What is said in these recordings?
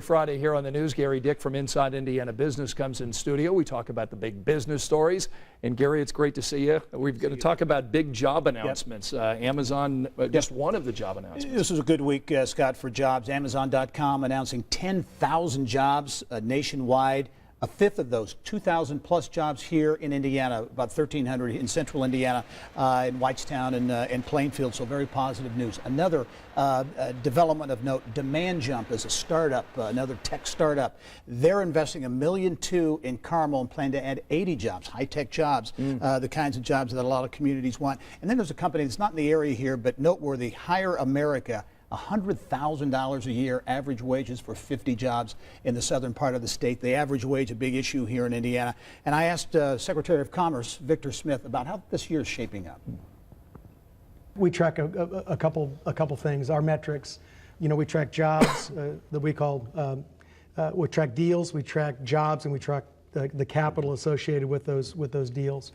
Friday here on the news, Gary Dick from Inside Indiana Business comes in studio. We talk about the big business stories. And Gary, it's great to see you. We're going to talk about big job announcements. Amazon, just one of the job announcements. This is a good week, Scott, for jobs. Amazon.com announcing 10,000 jobs nationwide. A fifth of those, 2,000 plus jobs here in Indiana, about 1,300 in central Indiana, in Whitestown and Plainfield, so very positive news. Another development of note, Demand Jump is a startup, another tech startup. They're investing $1.2 million in Carmel and plan to add 80 jobs, high-tech jobs, the kinds of jobs that a lot of communities want. And then there's a company that's not in the area here, but noteworthy, Hire America. $100,000 a year average wages for 50 jobs in the southern part of the state. The average wage, a big issue here in Indiana. And I asked Secretary of Commerce Victor Smith about how this year is shaping up. We track a couple things. Our metrics, you know, we track jobs that we call, we track deals, we track jobs, and we track the capital associated with those deals.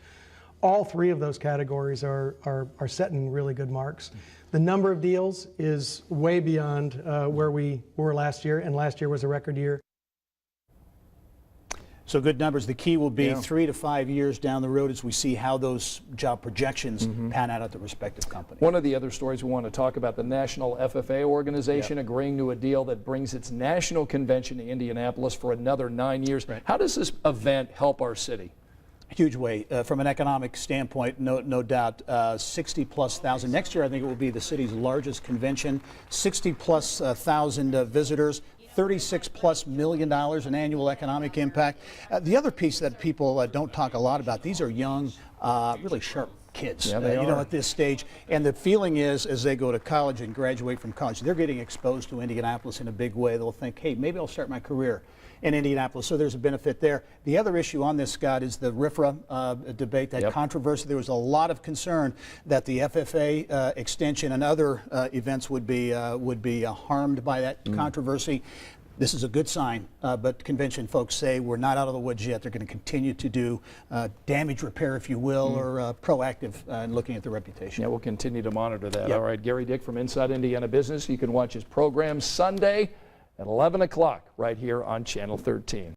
All three of those categories are setting really good marks. The number of deals is way beyond where we were last year, and last year was a record year. So good numbers. The key will be 3 to 5 years down the road as we see how those job projections pan out at the respective companies. One of the other stories we want to talk about, the National FFA organization agreeing to a deal that brings its national convention to Indianapolis for another 9 years. Right. How does this event help our city? Huge way from an economic standpoint, no doubt. 60+ thousand. Next year, I think it will be the city's largest convention. 60+ thousand visitors. $36+ million in annual economic impact. The other piece that people don't talk a lot about, these are young, really sharp kids, yeah, they are at this stage. And the feeling is, as they go to college and graduate from college, they're getting exposed to Indianapolis in a big way. They'll think, hey, maybe I'll start my career in Indianapolis. So there's a benefit there. The other issue on this, Scott, is the RFRA debate, that controversy. There was a lot of concern that the FFA extension and other events would be harmed by that controversy. This is a good sign, but convention folks say we're not out of the woods yet. They're going to continue to do damage repair, if you will, or proactive in looking at the reputation. Yeah, we'll continue to monitor that. All right, Gary Dick from Inside Indiana Business. You can watch his program Sunday at 11 o'clock right here on Channel 13.